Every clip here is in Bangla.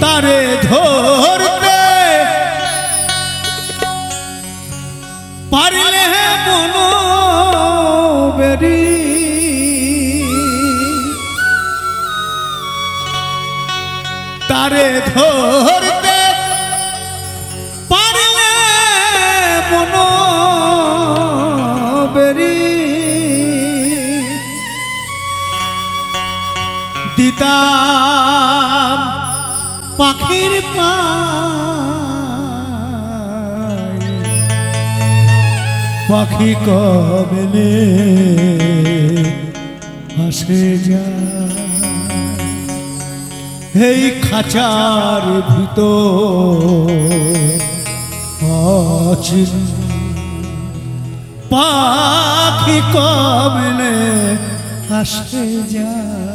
তারে ধরতে পারলে মনো বেরি তারে ধরতে পারলে মনো বেরি দিতাম পাখির পাখি কবেলে আসে যায় এই খাঁচার ভিতর অচিন পাখি কবেলে আসে যায়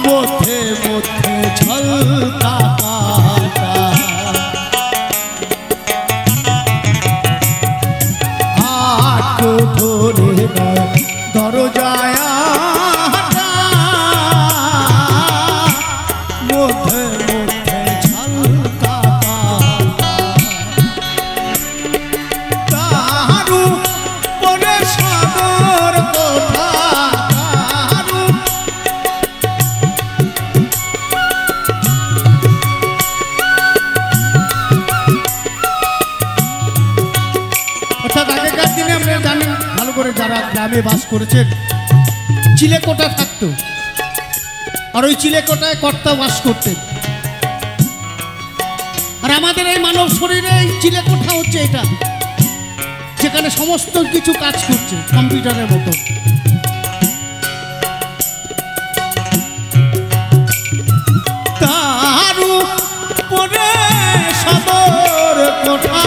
মধ্যে মধ্যে ঝলকা কাটা হাত ধরে দরজায় মধ্যে মধ্যে ঝলকা তাহারু পরে সাদর কোঠা যারা গ্রামে বাস করেছেন চিলেকোঠা থাকতো আর ওই চিলেকোঠায় কর্তা বাস করতেন আর আমাদের এই মানব শরীরে এই চিলেকোঠা হচ্ছে এটা যেখানে সমস্ত কিছু কাজ করছে কম্পিউটারের মতো তার উপরে সদর কোঠা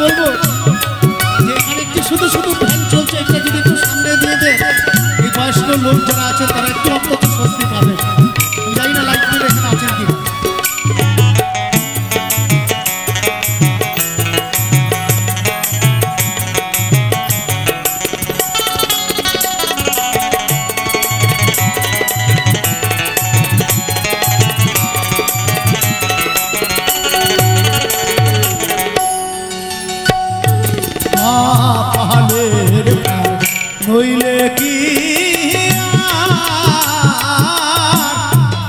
বলবো যে এখানে একটি শুধু শুধু ফ্যান চলছে এটা যদি একটু সামনে দিয়ে দেয় এই বয়স্ক লোক যারা আছে তারা একটু অন্তত স্বস্তি পাবে আমি জানি না লাইটম্যান এখানে আছেন কি হইলে কি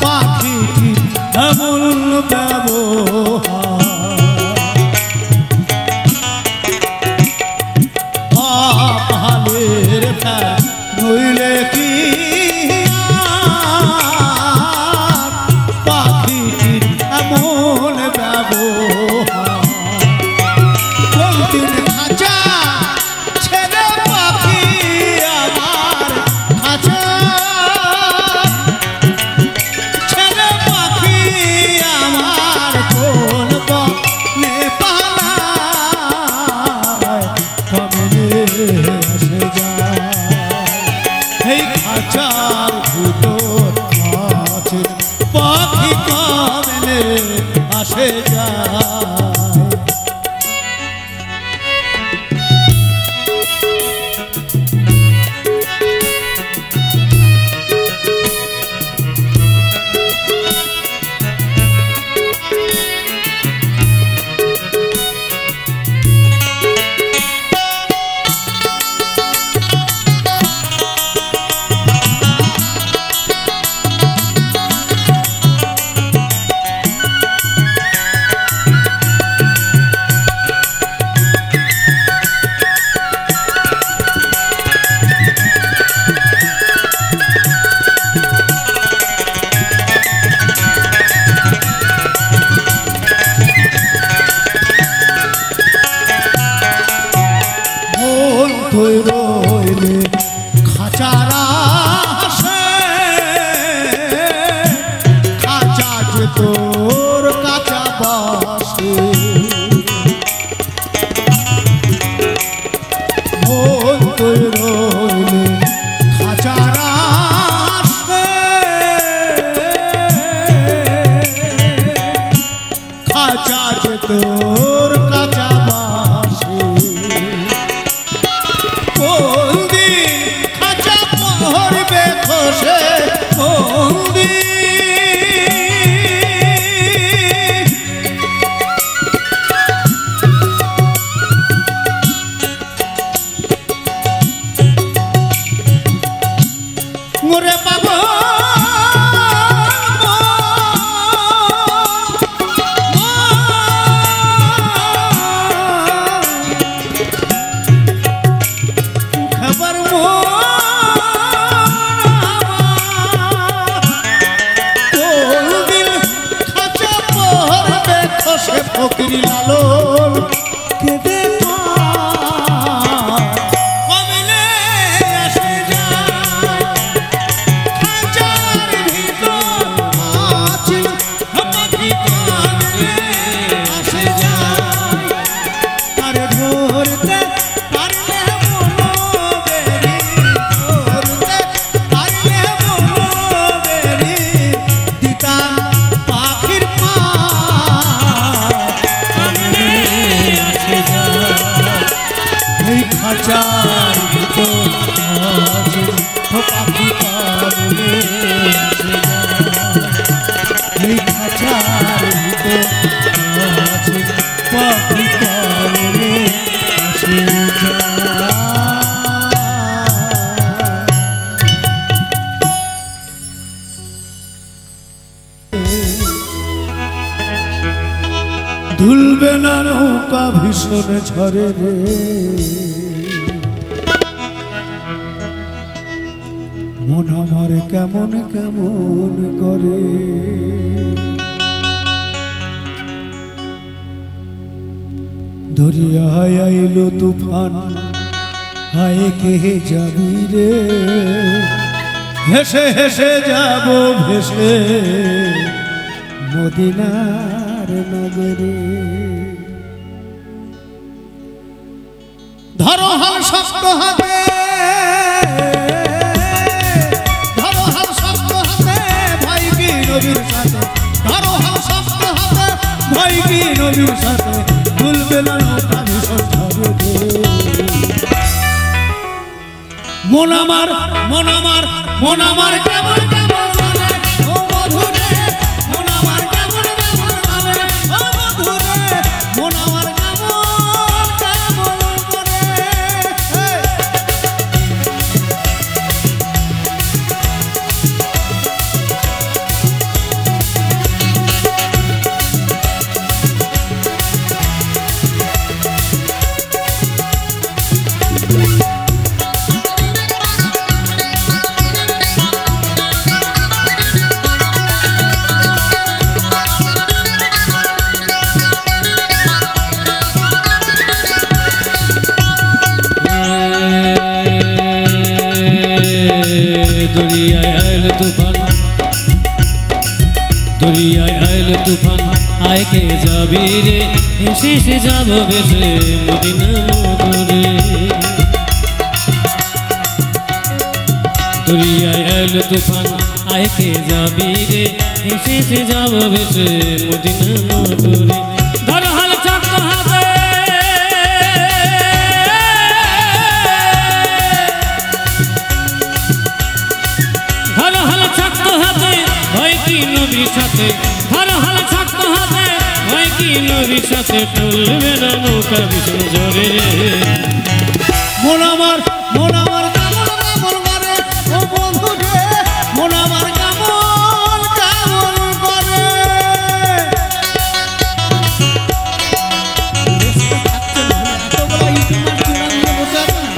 পাখি এমন ব্যবহারের হইলে কি পাখি এমন ব্যবহার কোনদিন খাঁচা পাখি কমলে আসে যায় দুলবে না নৌকা ভীষণ ঝরে রে, মন আমার কেমন কেমন করে। দরিয়ায় আইলো তুফান, হায় কে যাবি রে, হেসে হেসে যাব ভেসে মদিনার নগরে। ধরো হাল শক্ত হাতে, ধরো হাল শক্ত হাতে, ভাই কি নবীর সাথে, ধরো হাল শক্ত হাতে, ভাই কি নবীর সাথে, দুলবে না নৌকা ভীষণ ঝরে রে। মন আমার মন আমার মন আমার কেমন কেমন মানে ও মধুরে, মন আমার কেমন কেমন মানে ও মধুরে, মন আমার কেমন কেমন করে। দরিয়ায় আইল তুফান, দরিয়ায় আইল তুফান, আয় কে যাবি রে, হেসে হেসে যাব ভেসে মদিনা নগরে। দরিয়ায় আইল তুফান, আয় কে যাবি রে, হেসে হেসে যাব ভেসে মদিনা নগরে। ধর হাল শক্ত হাতে, ধর হাল শক্ত হাতে, ভয় কি নবীর সাথে, ধর হাল শক্ত হাতে, ভয় কি নবীর সাথে, তুলবে না নৌকা ভীষণ ঝরে রে। মন আমার কেমন কেমন করে ও বন্ধুরে, মন আমার কেমন কেমন করে। এতগুলো ইতিমার চূড়া নিয়ে বসে আছে না।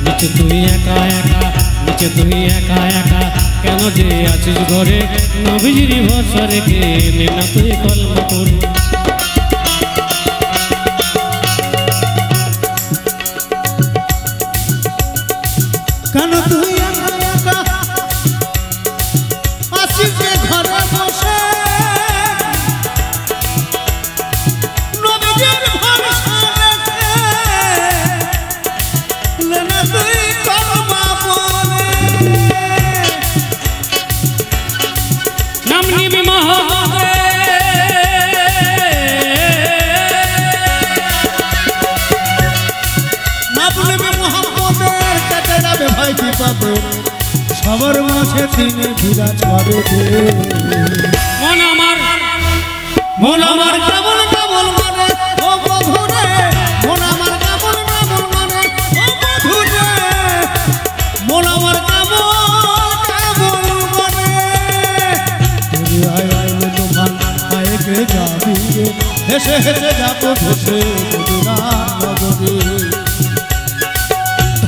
নিচে তুই একা একা, নিচে তুই একা একা, কেন যে আছিস ঘরে, নবীজির ভরসা রেখে নে না তুই কলমা করে। কেন তুই একা একা আসিস যে ঘরে বসে, নবীজির ভরসা রেখে নে না তুই কলমা পড়ে। নাম নিবি মহব্বতে, নাম নিবি মহব্বতের, কেটে যাবে ভয় বিপদে, সবার মাঝে তিনি বিরাজ করে দে। মন আমার মন আমার কেমন কেমন মানে ও বধুরে, মন আমার কেমন কেমন মানে ও বধুরে, মন আমার কেমন কেমন মানে। দরিয়ায় আইলো তুফান, আয় কে যাবি রে, হেসে হেসে যাবো ভেসে মদিনার নগরে।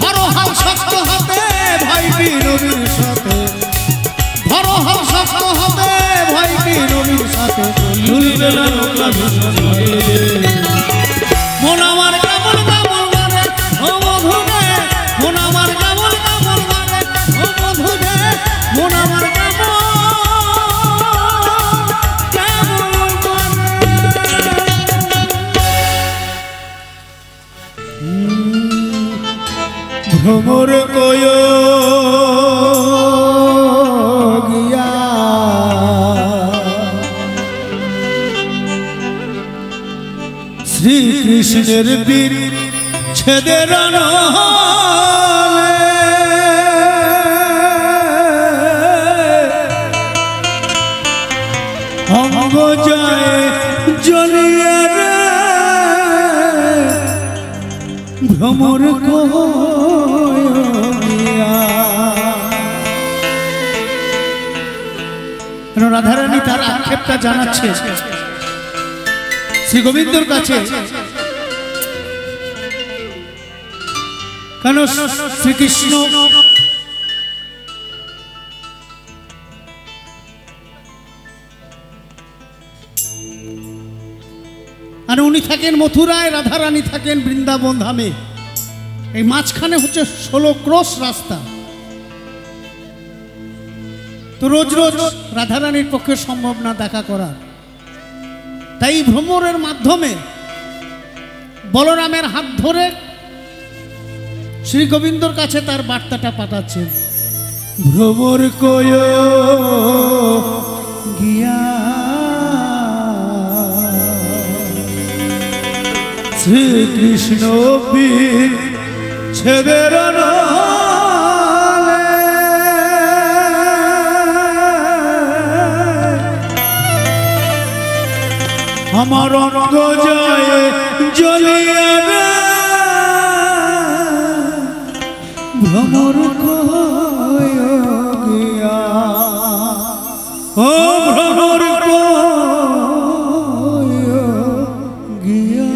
ধরো হাল শক্ত হাতে, ভাই কি নবীর সাথে, ধরো হাল শক্ত হাতে, ভাই কি নবীর সাথে, দুলবে না নৌকা ভীষণ ঝরে রে। মন আমার কেমন কেমন মানে ও বধুরে, মন আমার কেমন কেমন মানে ও বধুরে, মন আমার কেমন কেমন মানে। ভ্রমর কয় গিয়া, শ্রীকৃষ্ণের বীর ছেদের নহলে অঙ্গ যায় জ্বলিয়া রে ভ্রমর কইয়া। রাধারানী তার আক্ষেপটা জানাচ্ছে শ্রী গোবিন্দর কাছে, কেন শ্রীকৃষ্ণ আর উনি থাকেন মথুরায়, রাধারানী থাকেন বৃন্দাবন ধামে। এই মাঝখানে হচ্ছে 16 ক্রোশ রাস্তা। তো রোজ রোজ রাধারানীর পক্ষে সম্ভব না দেখা করা, তাই ভ্রমরের মাধ্যমে বলরামের হাত ধরে শ্রী গোবিন্দর কাছে তার বার্তাটা পাঠাচ্ছেন। ভ্রমর কয় গিয়া শ্রীকৃষ্ণ ছেদের নহলে আমার অঙ্গ যায় জ্বলিয়া রে ভ্রমর কয় গিয়া। ও ভ্রমর কয় গিয়া।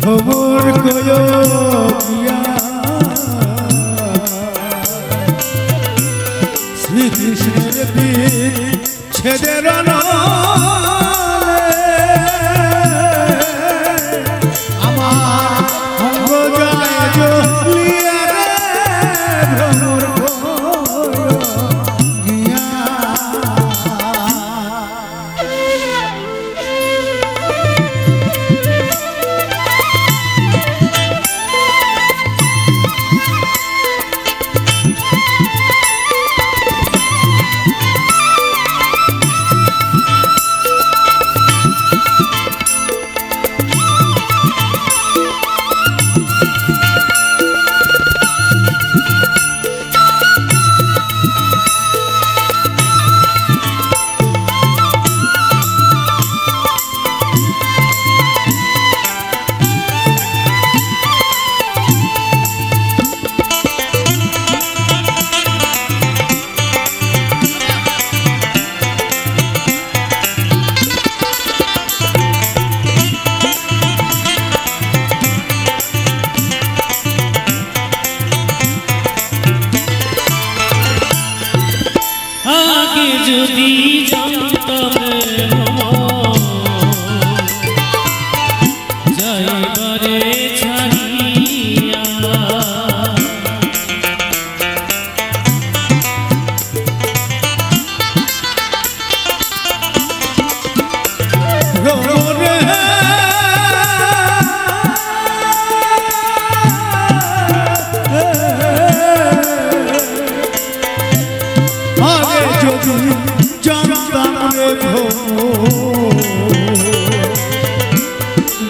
ভ্রমর কয় গিয়া শ্রীকৃষ্ণের ছেদের নহলে আমার অঙ্গ যায় জ্বলিয়া রে ভ্রমর কয় গিয়া। যদি জানতাম যাইবারে ছাড়িয়া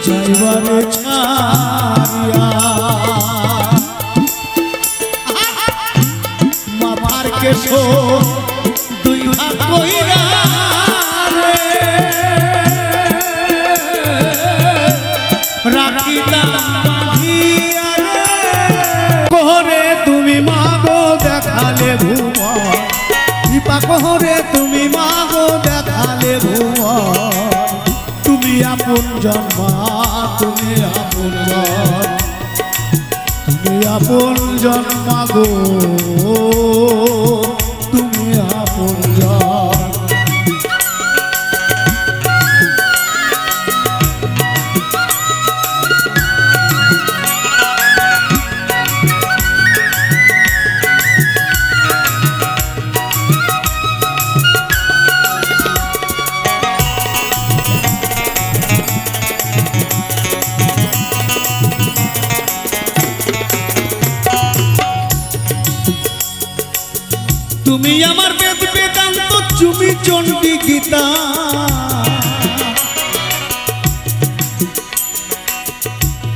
যাইবারে ছাড়িয়া মাথার কেশ দুই ভাগ কইরা রে রাখিতাম বাঁধিয়া রে কোহরে তুমি মাগো দেখালে ভুয়া দীপা কোহরে তুমি মাগো দেখালে ভুয়া তুমি আপন জন্মা তুমি আপন তুমি আপন জন্মা গো তুমি আপন তুমি আমার বেদ বেদান্ত চুমি চণ্ডী গীতা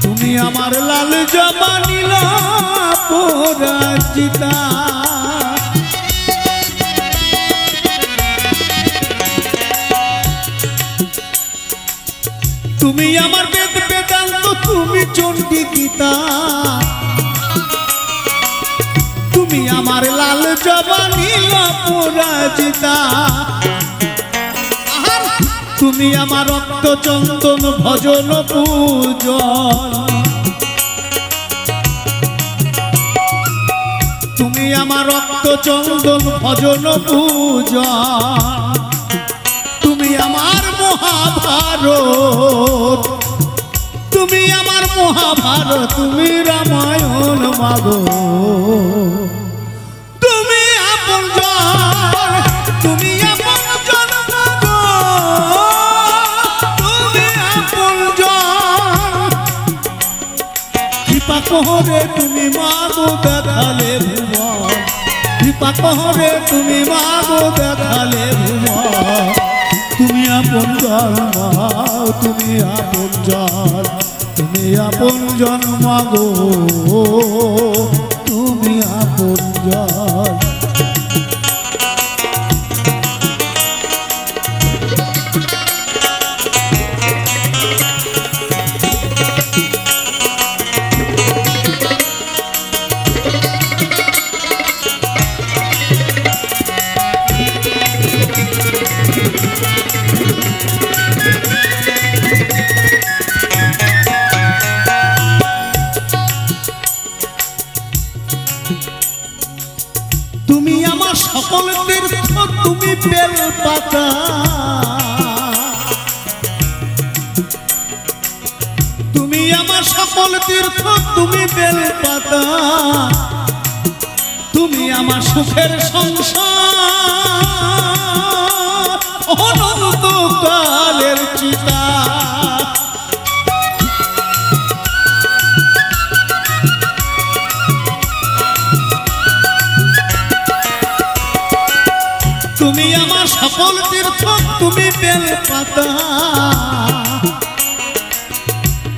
তুমি আমার লাল জবা নীলা পরাজিতা তুমি আমার বেদ বেদান্ত তুমি চণ্ডী গীতা তুমি আমার লাল জবা নীলা পরাজিতা তুমি আমার রক্ত চন্দন ভজন পূজন তুমি আমার রক্ত চন্দন ভজন পূজন তুমি আমার মহাভারত তুমি আমার মহাভারত তুমি রামায়ণ মাগো তুমি আপন জন তুমি আপন জন মাগো তুমি আপন জন কৃপা কোহরে তুমি মাগো দেখালে ভুবন কৃপা কোহরে তুমি মাগো দেখালে ভুবন তুমি আপন জন তুমি আপন জন তুমি আপন জন মাগো তুমি আপন জন তুমি আমার সকল তীর্থ তুমি বেল পাতা তুমি আমার সকল তীর্থ তুমি বেল পাতা তুমি আমার সুখের সংসার অনন্তকালের চিতা তুমি আমার সকল তীর্থ তুমি বেল পাতা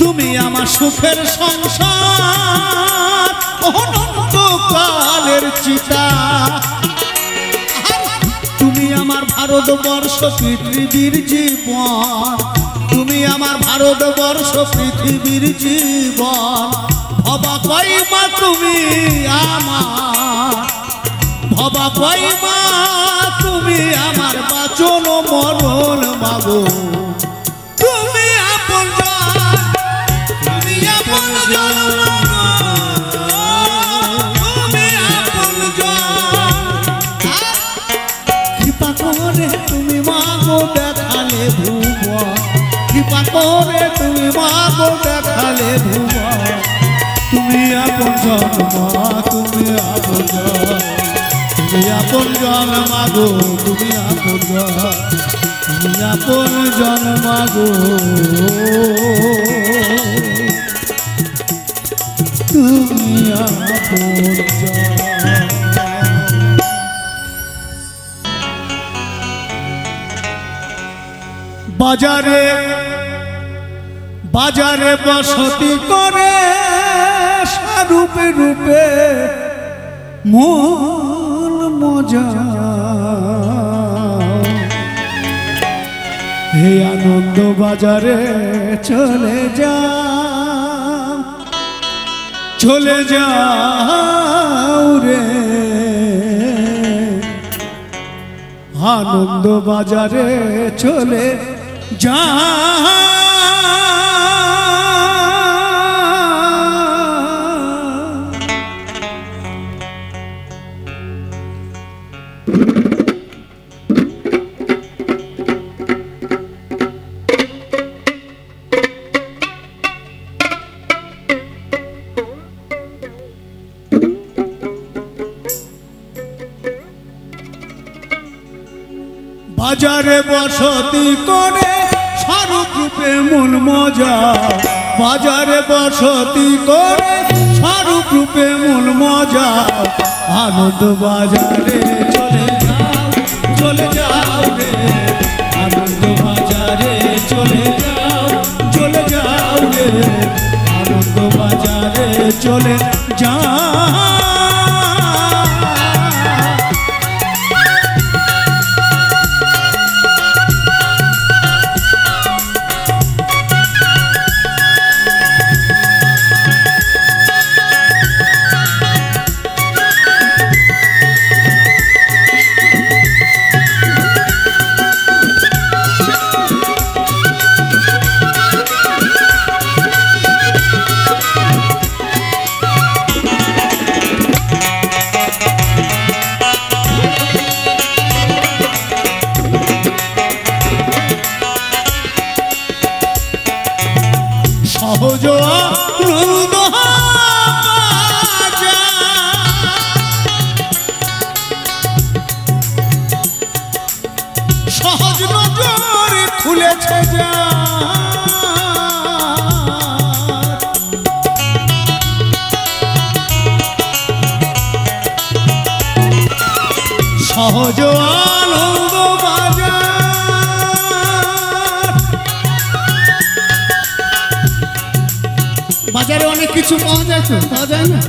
তুমি আমার সুখের সংসার অনন্তকালের চিতা তুমি আমার ভারতবর্ষ পৃথিবীর জীবন তুমি আমার ভারতবর্ষ পৃথিবীর জীবন ভবা কই মা তুমি আমার ভবা কই মা তুমি আমার বাঁচন মরণ মাগো তুমি আপন তুমি আপন তুমি আপন কৃপা মা তুমি আপনজন, তুমি আপনজন মাগো তুমি আপনজন, তুমি আপনজন মাগো তুমি আপনজন। বাজারে বাজারে বসতি করে সারূপে রূপে মন মজা, হে আনন্দ বাজারে চলে যাও, চলে যাও রে আনন্দ বাজারে চলে যাও। বাজারে বসতি করে স্বরূপ রূপে মন মজা, বাজারে বসতি করে স্বরূপ রূপে মন মজা, আনন্দ বাজারে চলে যাও, চলে যাও রে আনন্দ বাজারে চলে যাও, চলে যাও রে আনন্দ বাজারে চলে যাও। সহজ আনন্দ সহজ নজর খুলেছে যা, সহজ আনন্দ বাজার বাজারে অনেক কিছু পাওয়া যায়, তো পাওয়া যায় না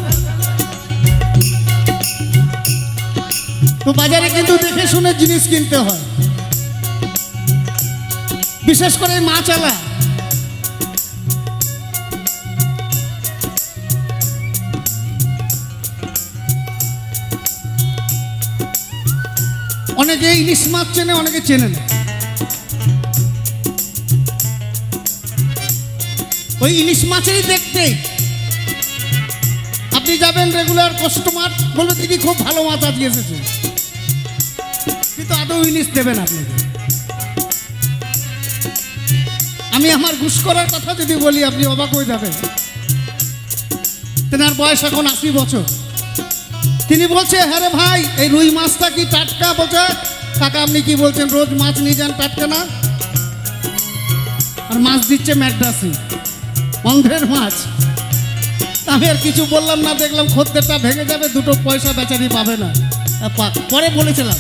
তো বাজারে কিন্তু দেখে শুনে জিনিস কিনতে হয়, বিশেষ করে মাছ আলা। অনেকে ইলিশ মাছ চেনে, অনেকে চেনে না। ওই ইলিশ মাছেরই দেখতে আপনি যাবেন রেগুলার কাস্টমার, বলবে দিদি খুব ভালো মাছ আজকে এসেছে, কিন্তু আদৌ ইলিশ দেবেন আপনাকে। আমি আমার ঘুষ করার কথা যদি বলি আপনি অবাক হয়ে যাবেন। তেনার বয়স এখন 80 বছর। তিনি বলছে, হ্যাঁ রে ভাই এই রুই মাছটা কি টাটকা? বলছে, কাকা আপনি কি বলছেন, রোজ মাছ নিয়ে যান টাটকা না? আর মাছ দিচ্ছে ম্যাড্রাসি, অন্ধ্রের মাছ। আমি আর কিছু বললাম না, দেখলাম খদ্দেরটা ভেঙে যাবে, দুটো পয়সা বেচারি পাবে না। পরে বলেছিলাম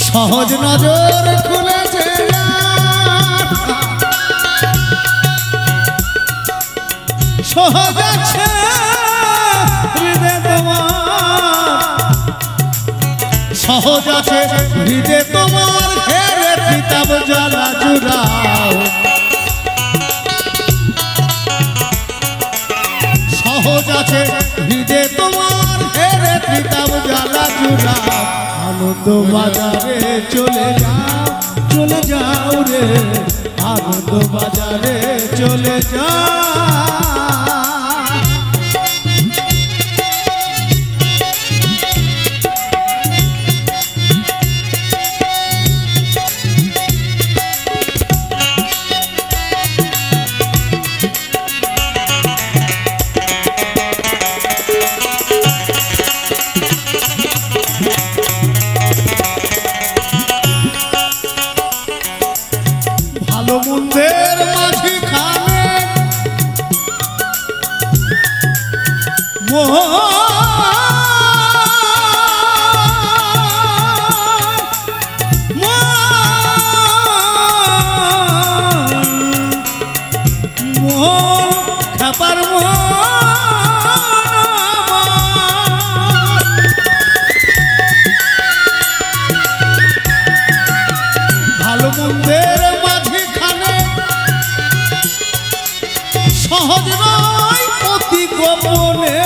সহজ নজর খুলেছে, সহজ আছে হৃদয় তোমার, সহজ আছে হৃদয় তোমার, হেরে কিতাব জ্বালা জুড়াও, সহজ আছে হৃদয় তোমার, হেরে কিতাব জ্বালা জুড়াও। আনন্দ বাজারে চলে যাও, চলে যাও রে আনন্দ বাজারে চলে যাও। ভালো মন্দের মাঝখানে সহজ নয় অতি গোপনে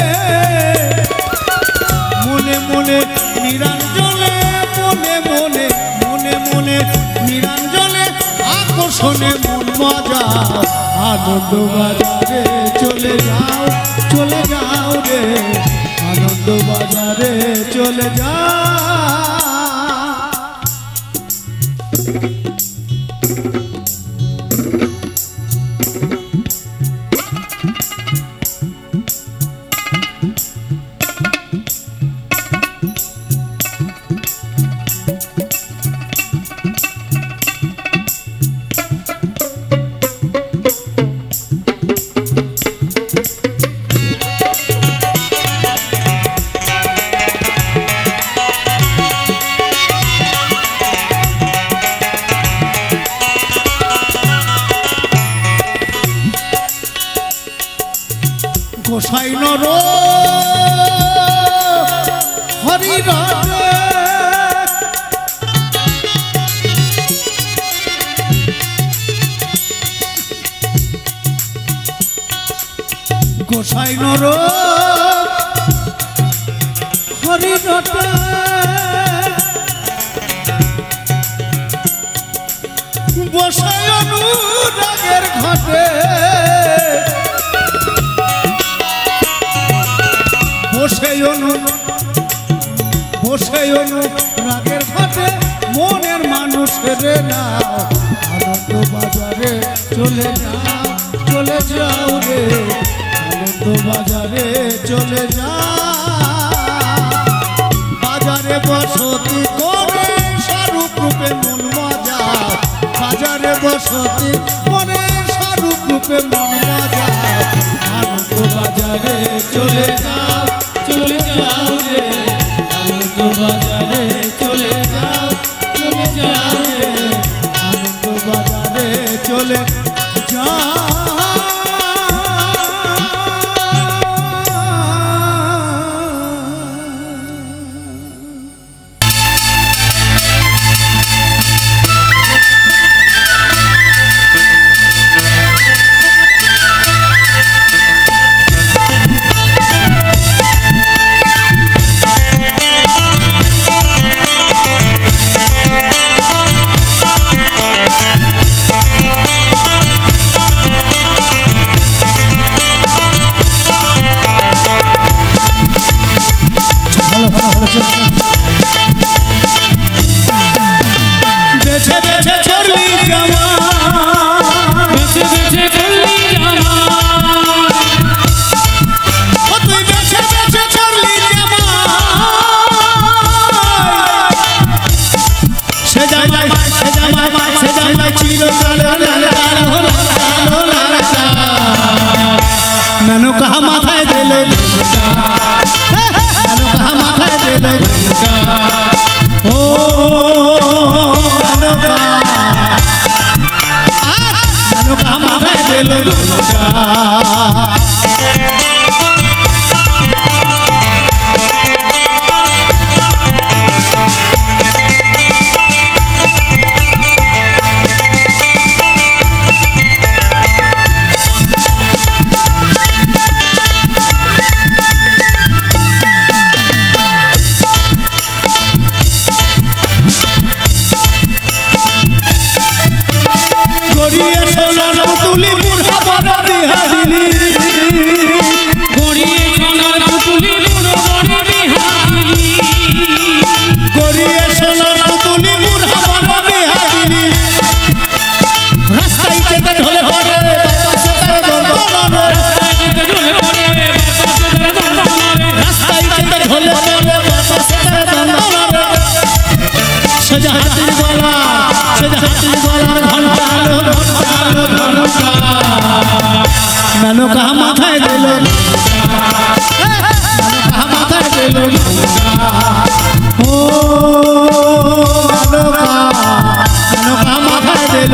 মনে মনে নিরঞ্জনে মনে মনে মনে মনে নিরঞ্জনে আকর্ষণে মন মজা আনন্দ বাজারে চলে যাও রে আনন্দ বাজারে চলে যাও। গোসাই নর হরি রাজে গোসাই নর হরি রাজে বসাই অনুরাগের ঘাটে বসে রাগের ঘাটে মনের মানুষের নাও আনন্দ বাজারে চলে যাও রে আনন্দ বাজারে চলে যাও। বাজারে বসতি করে স্বরূপ রূপে মন মজা বাজারে বসতি করে স্বরূপ রূপে মন মজা আনন্দ বাজারে চলে যাও রে আনন্দ বাজারে চলে যাও রে আনন্দ বাজারে চলে যাও। বেছে বেছে চললি জামা বেছে বেছে চললি জামা ও তুই বেছে বেছে চললি জামা সে জামাই চিরকাল নানু কাহা মাথায় দিলে নানু কাহা মাথায় দিলে ও নানু কাহা মাথায় দিলে গড়িয়ে সোনার তুলি বুড়া বাবা বিহারিনী দিল ও নৌকা মাথায় দিল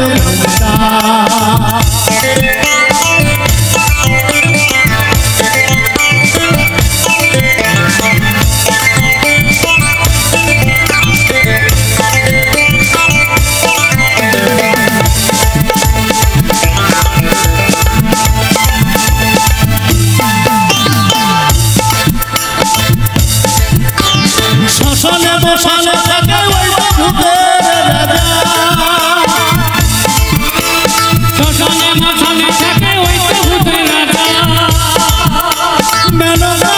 শ্মশানে বসানো থাকে ওই ভূতের রাজা শ্মশানে মশানে থাকে ওই ভূতের রাজা মেনকা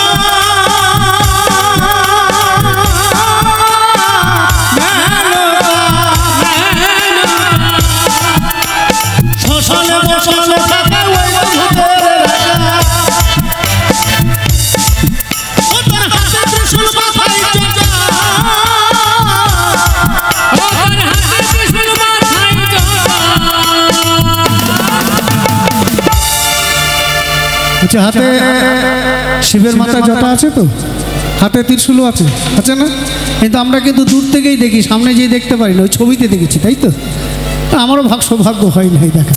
শ্মশানে বসানো থাকে ওই ভূতের রাজা ও তোর হাতে ত্রিশূল মাথায় জটা আচ্ছা হাতে শিবের মাথায় জটা আছে তো হাতে ত্রিশূলও আছে আছে না কিন্তু আমরা কিন্তু দূর থেকেই দেখি সামনে যেয়ে দেখতে পারি না ওই ছবিতে দেখেছি তাই তো আমারও সৌভাগ্য হয় নাই দেখা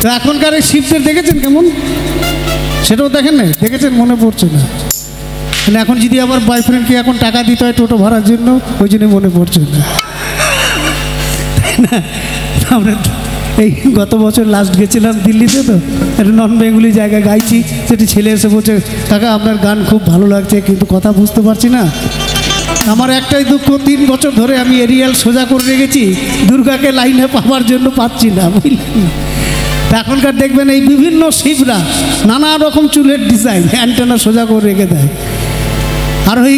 তো এখনকার এই শিবদের দেখেছেন কেমন সেটাও দেখেন না দেখেছেন মনে পড়ছে না মানে এখন যদি আবার বয়ফ্রেন্ডকে এখন টাকা দিতে হয় টোটো ভাড়ার জন্য ওই জন্য মনে পড়ছে না তাই না আমরা এই গত বছর লাস্ট গেছিলাম দিল্লিতে তো একটা নন বেঙ্গলি জায়গায় গাইছি সেটি ছেলে এসে বলছে কাকা আপনার গান খুব ভালো লাগছে কিন্তু কথা বুঝতে পারছি না আমার একটাই দুঃখ 3 বছর ধরে আমি এরিয়াল সোজা করে রেখেছি দুর্গাকে লাইনে পাওয়ার জন্য পাচ্ছি না বুঝলেন এখনকার দেখবেন এই বিভিন্ন শিবরা নানা রকম চুলের ডিজাইন অ্যান্টেনা সোজা করে রেখে দেয় আর ওই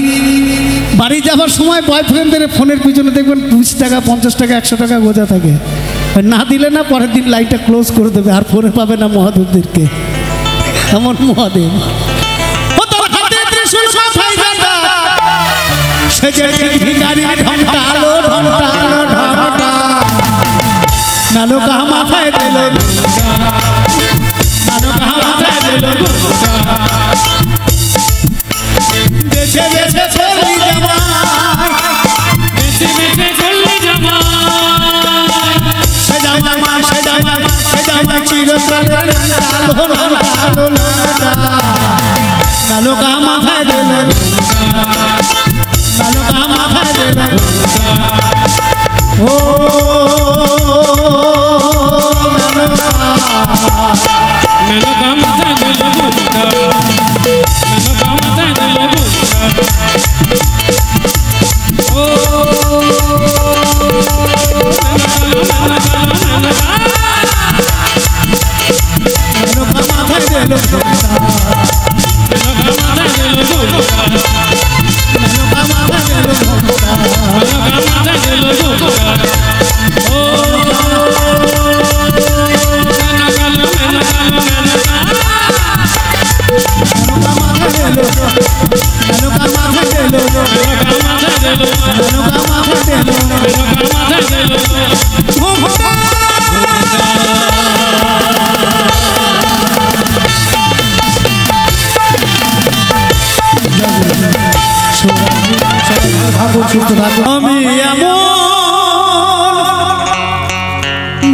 বাড়ি যাওয়ার সময় বয়ফ্রেন্ডদের ফোনের পিছনে দেখবেন 20 টাকা 50 টাকা 100 টাকা গোজা থাকে না দিলে না পরের দিন লাইটটা ক্লোজ করে দেবে আর ফোনে পাবে না মহাদেবদেরকে এমন মহাদেব নৌকা মাথায় দিল নৌকা মাথায় দিল দেশে দেশে চলি জামা বেশি বেশি চললি জামা সেদাই জামা সেদাই জামা সেদাই জামা চিরতরে আলো নৌকা মাথায় দিল নৌকা মাথায় দিল ও মেনকা মাথায় দিল মেনকা মাথায় দিল ও নৌকা মাথায় দিল আমি এমন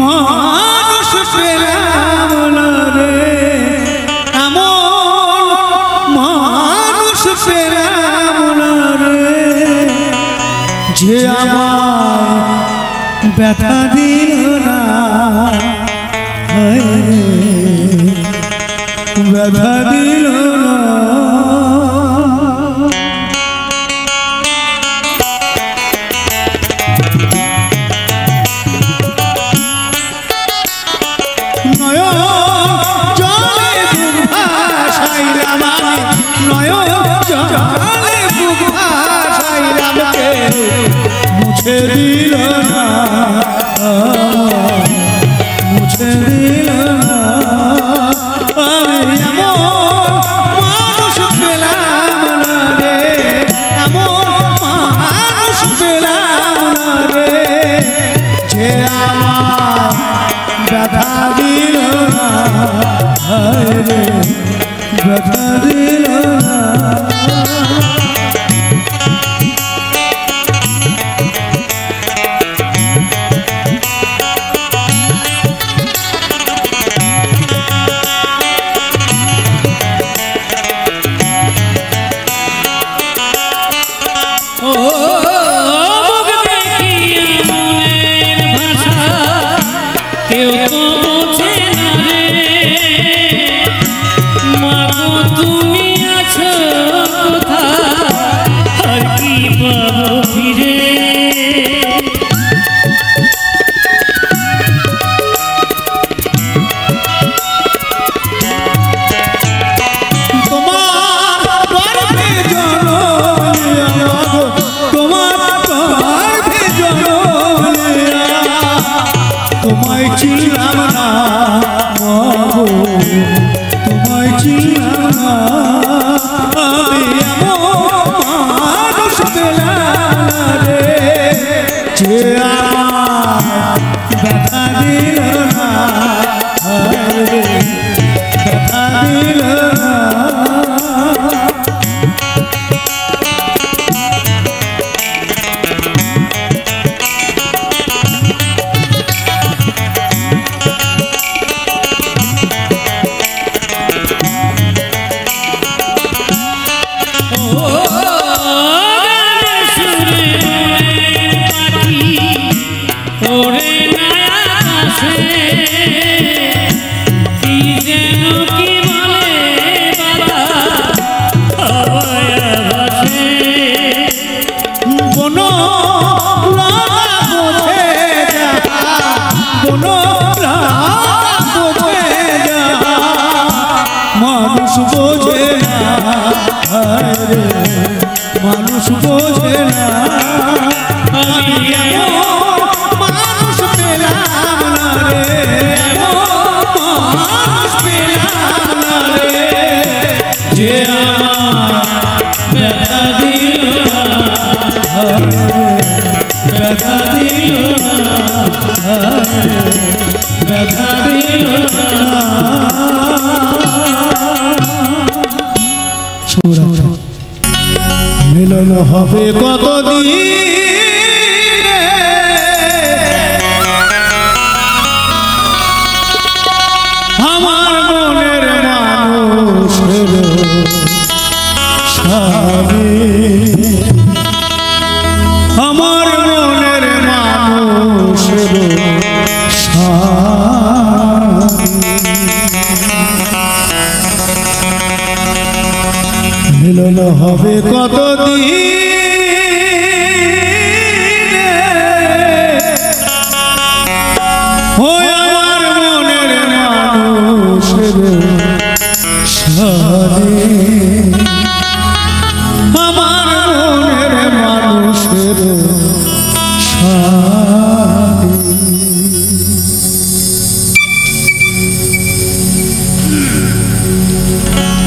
মানুষ পেলাম না রে এমন মানুষ পেলাম না রে যে আমার ব্যথা দিল না ব্যথা দিল না মুছে দিল না মুছে দিল না আমি এমন মানুষ পেলাম না রে এমন মানুষ পেলাম না রে যে আমার ব্যথা দিল না রে ব্যথা দিল না মানুষ বোঝে না মানুষ পেলাম না রে মানুষ পেলাম না রে যে আমার ব্যথা দিল ব্যথা দিল ব্যথা দিল মিলন হবে কতদিন আমার মনের মানুষের সাথে আমার মনের মানুষের মিলন হবে কতদিন আমার মনের মানুষের সাথে আমার মনের মানুষের সাথে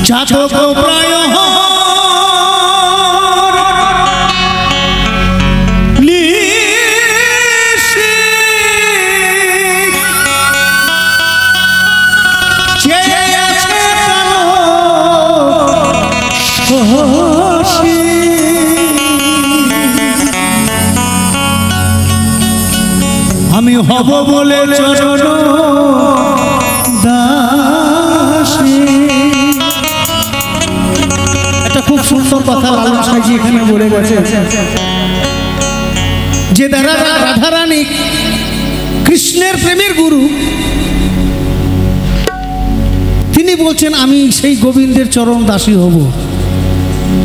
চাতক প্রায় আমি হব বলে চরণ দাসী। একটা খুব সুন্দর কথা লালন সাঁইজি এখানে বলে গেছে যে রাধারানী কৃষ্ণের প্রেমের গুরু, তিনি বলছেন আমি সেই গোবিন্দের চরণ দাসী হব,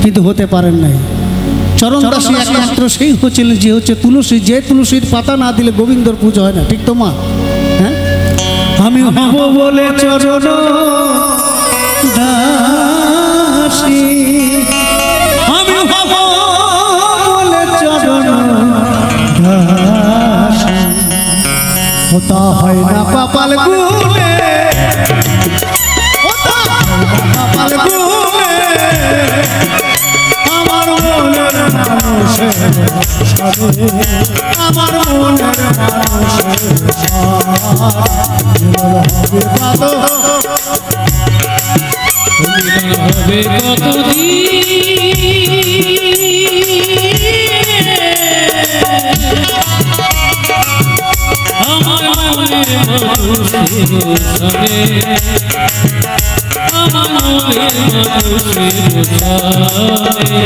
কিন্তু হতে পারেন নাই। চরণ দাসী একমাত্র সেই হচ্ছিলেন যে হচ্ছে তুলসী, যে তুলসীর পাতা না দিলে গোবিন্দর পুজো হয় না, ঠিক তো মা? হ্যাঁ, আমি হব বলে চরণ দাসী, আমি হব বলে চরণ দাসী, হতা হয় না কপাল গুনে, হতা হয় না কপাল গুনে, আমার মনের মানুষের সাথে, আমার মনের মানুষের সাথে হবে কতদিন মানুষের সাথে আমার মনের মানুষের সাথে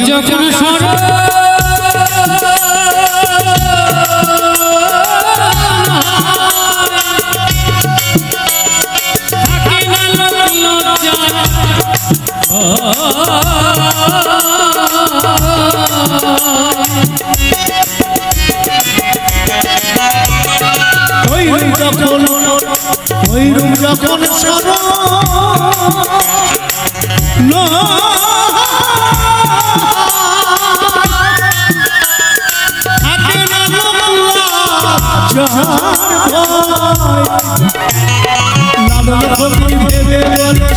যখন সর থাকে না লজ্জা যখন সর লালন ফকির ভেবে বলো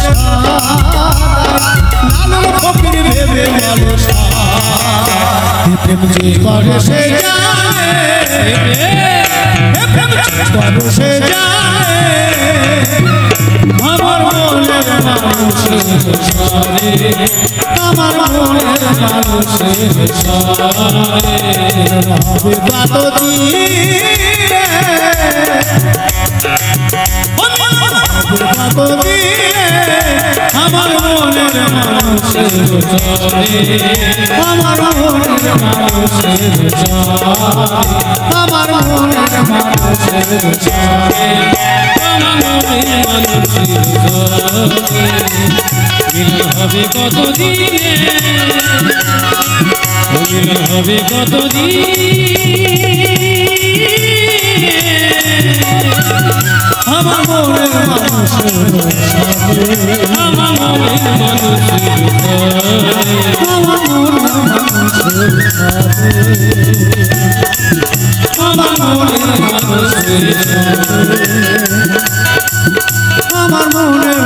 লালন ফকির ভেবে বলো প্রেম যে করে সে জানে প্রেম যে করে সে জানে আমার মনের মানুষের সাথে আমার মনের মানুষের সাথে আমার মনের মানুষের আমার মনের মানুষের আমার মনের মানুষের মিলন হবে কতদিনে মিলন হবে কতদিন আমার মনের মানুষের আমার মনের মানুষের আমার মনের মানুষের আমার মনের মানুষের আমার মনের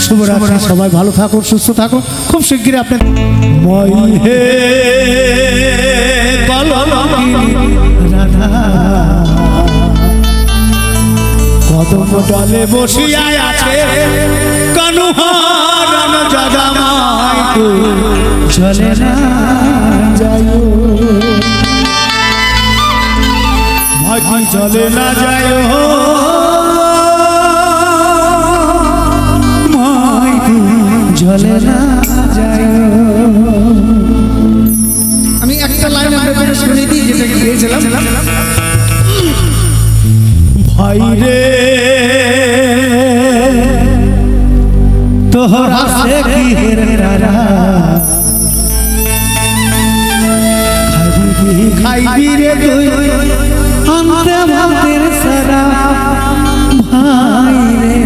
শুভরাত্রি সবাই ভালো থাকো সুস্থ থাকো খুব শিগগিরই আপনি মই হে রাধা কদম ডালে বসিয়া আছে কানুহারান জাগামাই চলে না যাইও ভাই চলে না যাইও চলে না যাইও আমি একটা লাইন আপনাদের শুনে দিই যেটা গিয়েছিলাম ভাই রে তোহরা সে কি হেরা খাইবি রে তুই আনতে ভাতের সারা ভাই রে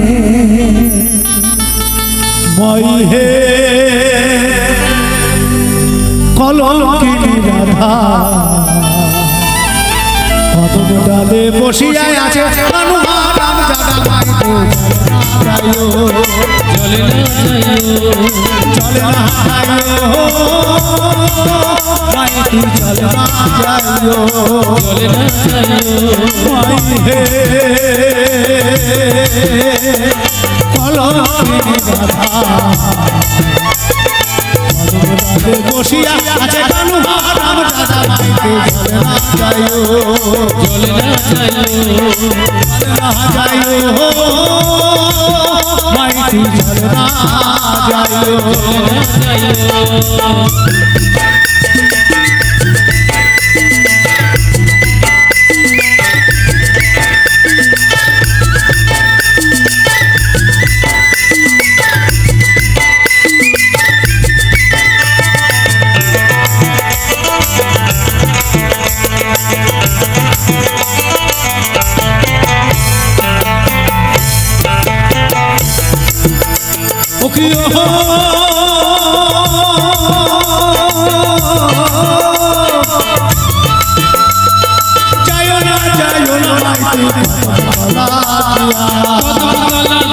মই হে কলঙ্কিনী রাধা কদম ডালে বসিয়া আছে কানুহারান জাগামাই চলে না চলে না মাইতি চলে না যাইও চলে না মই হে কলঙ্কিনী রাধা বসিয়া আছে কানুহারান জাগামাইতে চলে না যাইও চলে না যাইও মাইতি চলে না যাইও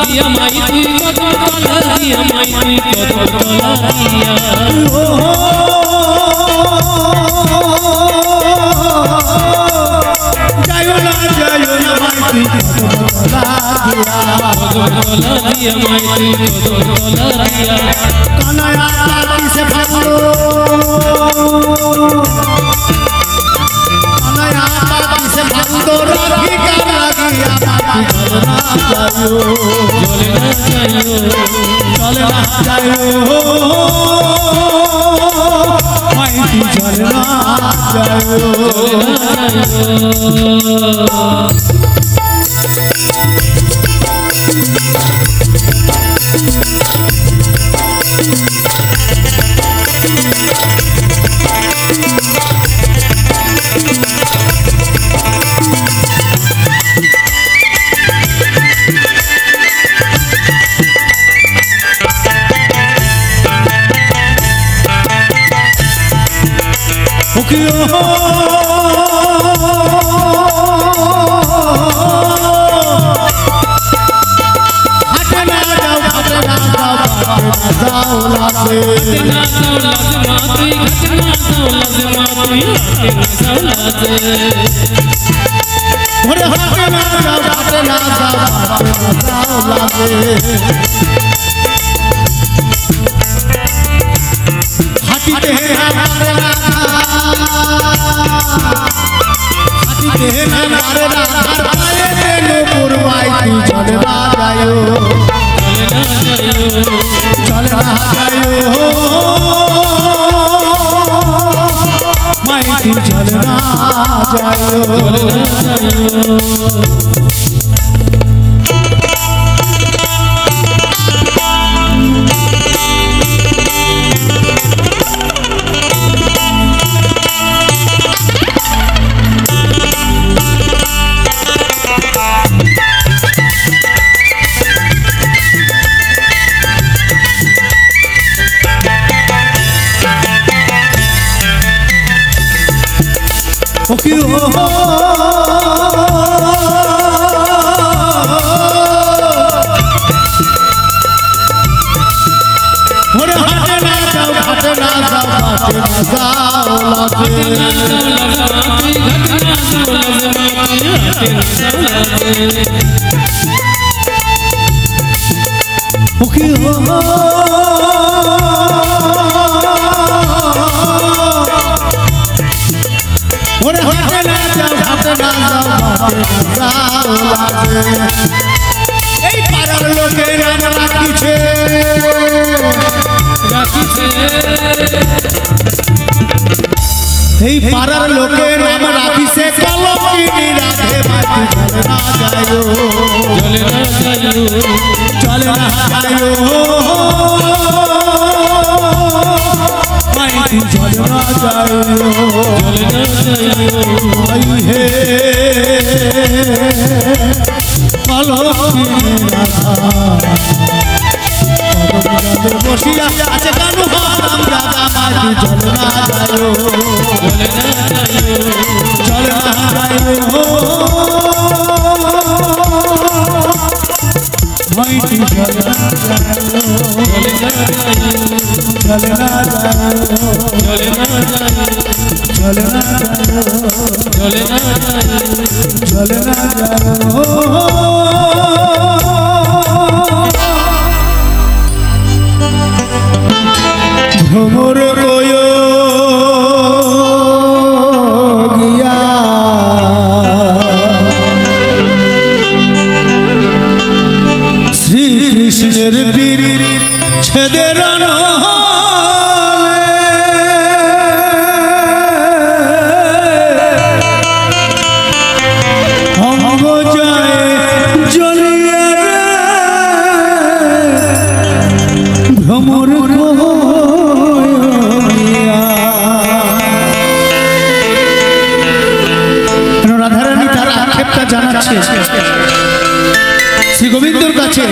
দিয়া মাই তুই কত তলা দিয়া মাই তুই কত তলা দিয়া যাইও না মাই তুই কত তলা দিয়া মাই তুই কত তলা দিয়া কানায়া কিসে ভালো কানায়া কিসে ভালো রাখি কার লাগিয়া চলে না যাইও চলে না যাইও মাই তুই চলে না যাইও এই পাড়ার লোকের রাখিছে এই পাড়ার লোকের নাম রাখিছে কলঙ্কিনী রাধে মাটি চলে না যাইও মাটি চলে না যাইও হে কলঙ্কিনী রাধা বসিয়া আছে কানু নাম রাধা মাটি চলে না যাইও চলে না যাইও মাটি চলে না চলে না চলে না চলে না চলে না ভ্রমর রয় গিয়া শ্রীকৃষ্ণের বীর ছেদের অঙ্গ যায় জ্বলিয়া ভ্রমর রাধারানী তার আক্ষেপটা জানাচ্ছে শ্রী গোবিন্দর কাছে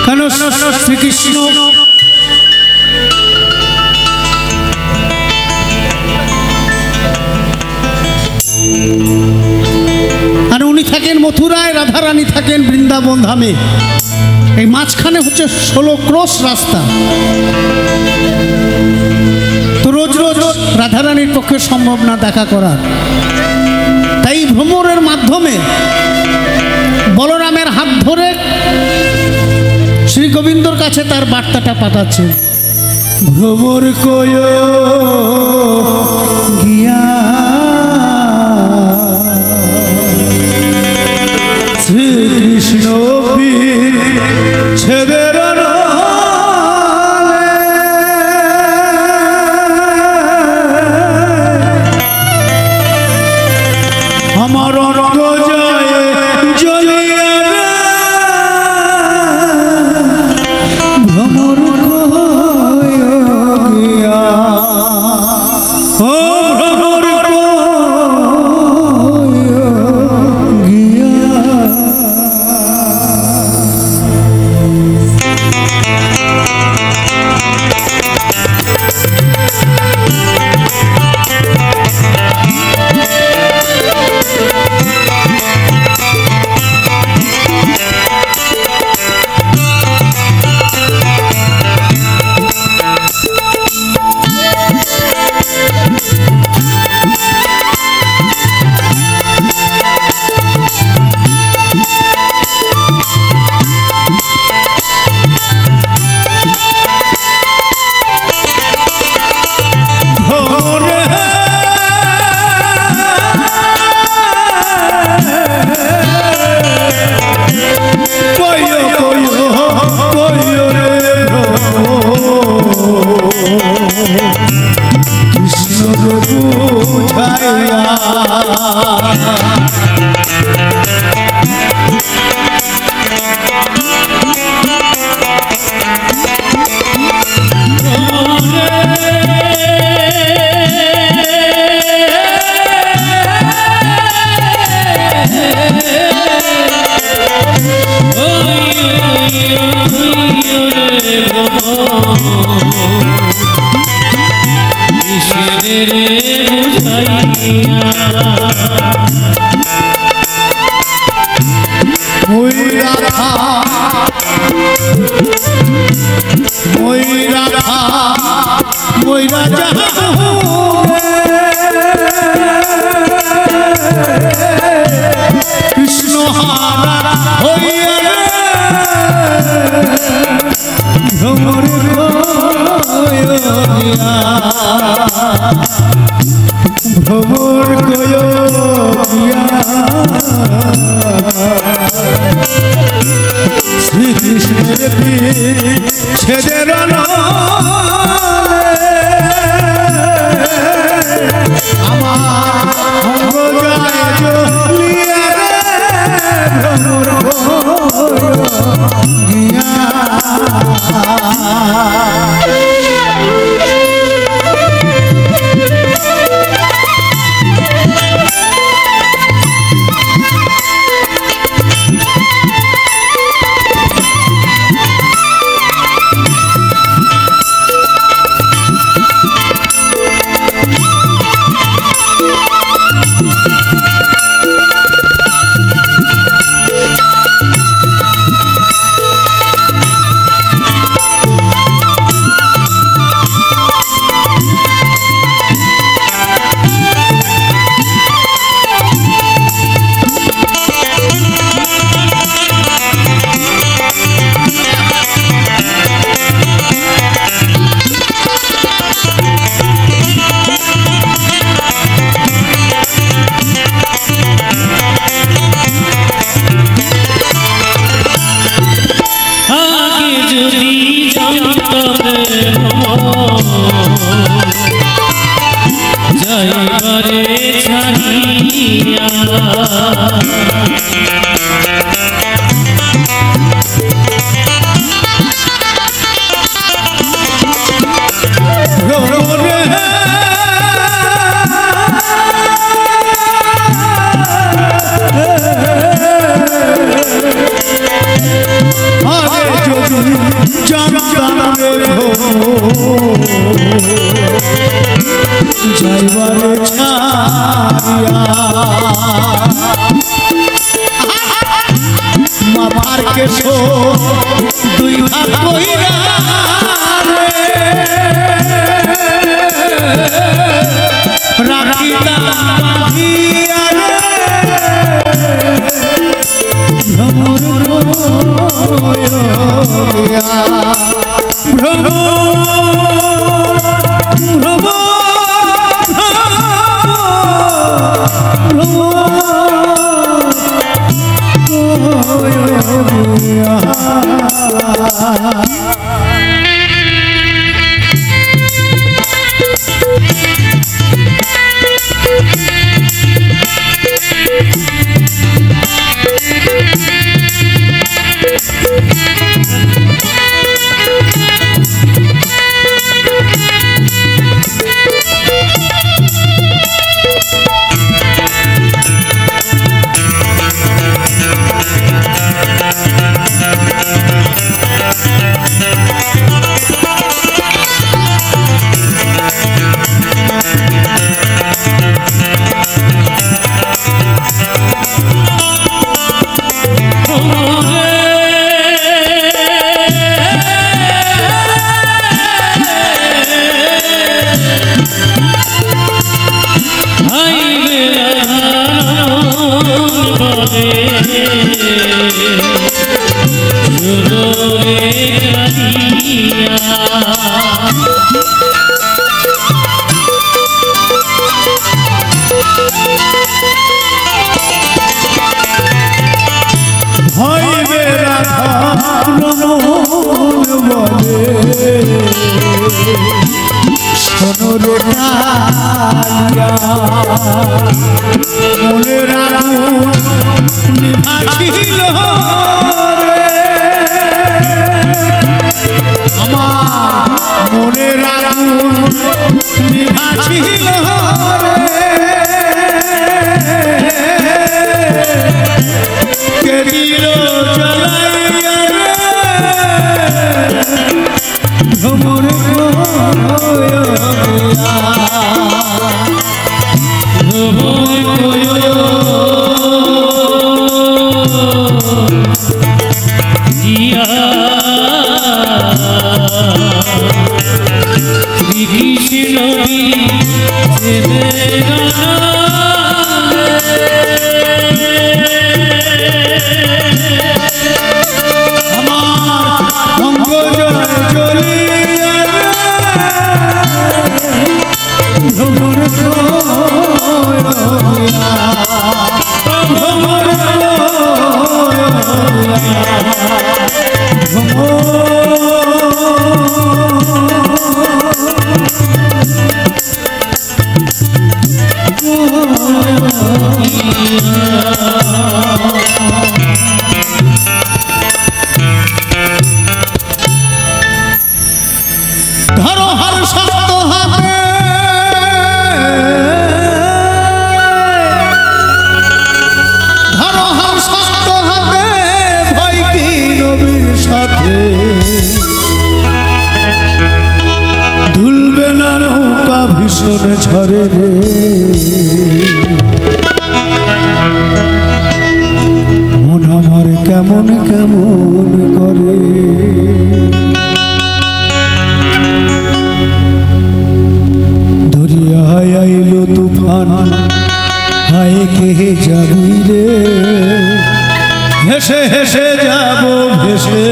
কেন শ্রীকৃষ্ণ আর উনি থাকেন মথুরায়, রাধারানী থাকেন বৃন্দাবন ধামে। এই মাঝখানে হচ্ছে 16 ক্রোশ রাস্তা। তো রোজ রোজ রাধারানীর পক্ষে সম্ভব না দেখা করার, তাই ভ্রমরের মাধ্যমে বলরামের হাত ধরে শ্রী গোবিন্দর কাছে তার বার্তাটা পাঠাচ্ছেন। ভ্রমর কয় গিয়া শ্রীকৃষ্ণ ছেদের আমার অঙ্গ যায় জ্বলিয়া ভ্রমর গিয়া ও ভ্রমর গিয়া। কৃষ্ণ হারা হইয়া ভ্রমর ভ্রমর শ্রীকৃষ্ণের ছেদের আমার অঙ্গ যায় জ্বলিয়া ভ্রমর গিয়া। যাইবার ছায়া আর কেশো দুই ভাগ কইরা রাখিতা বাঁধিয়া রে ভ্রমর মনের আগুন নিভাছিল আমার মনের আগুন নিভাছিল কে দিল জ্বালাইয়া রে ভ্রমর ঝরে রে মন আমার কেমন কেমন করে দরিয়ায় আইলো তুফান হায় কে যাবি রে হেসে হেসে যাব ভেসে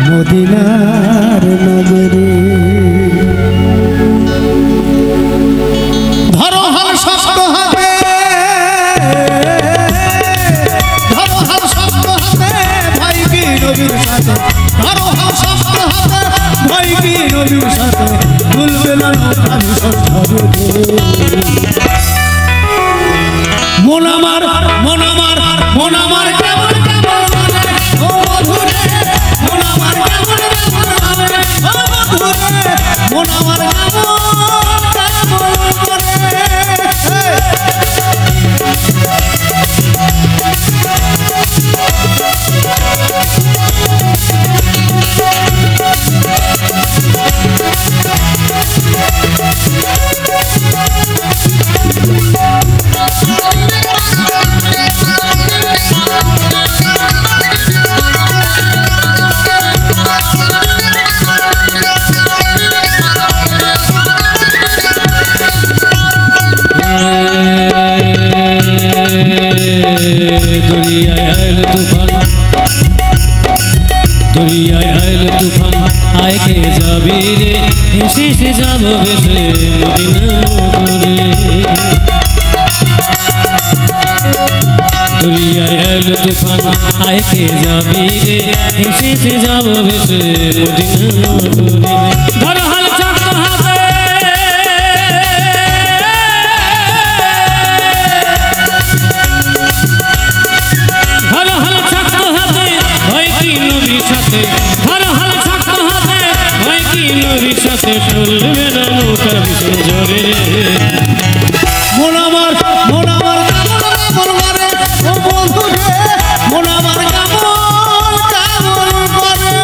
মদিনার নগরে মন আমার মন আমার মন আমার কেমন কেমন ও মধুরে মন আমার কেমন কেমন ও মধুরে মন আমার We'll be right back. শেষে যাব ভেসে মদিনা নগরে দরিয়ায় এলো তুফান আয় কে যাবি রে শেষে যাব ভেসে মদিনা নগরে ধরো হাল চাকর হাতে ধরো হাল চাকর হাতে হয় কি নবীর সাথে ধরো হাল চাকর হাতে হয় কি নবীর সাথে চলবে না নৌকা বিষ্ণু জোরে মন আমার কামল কামল করে ও বন্ধু রে মন আমার কামল কামল করে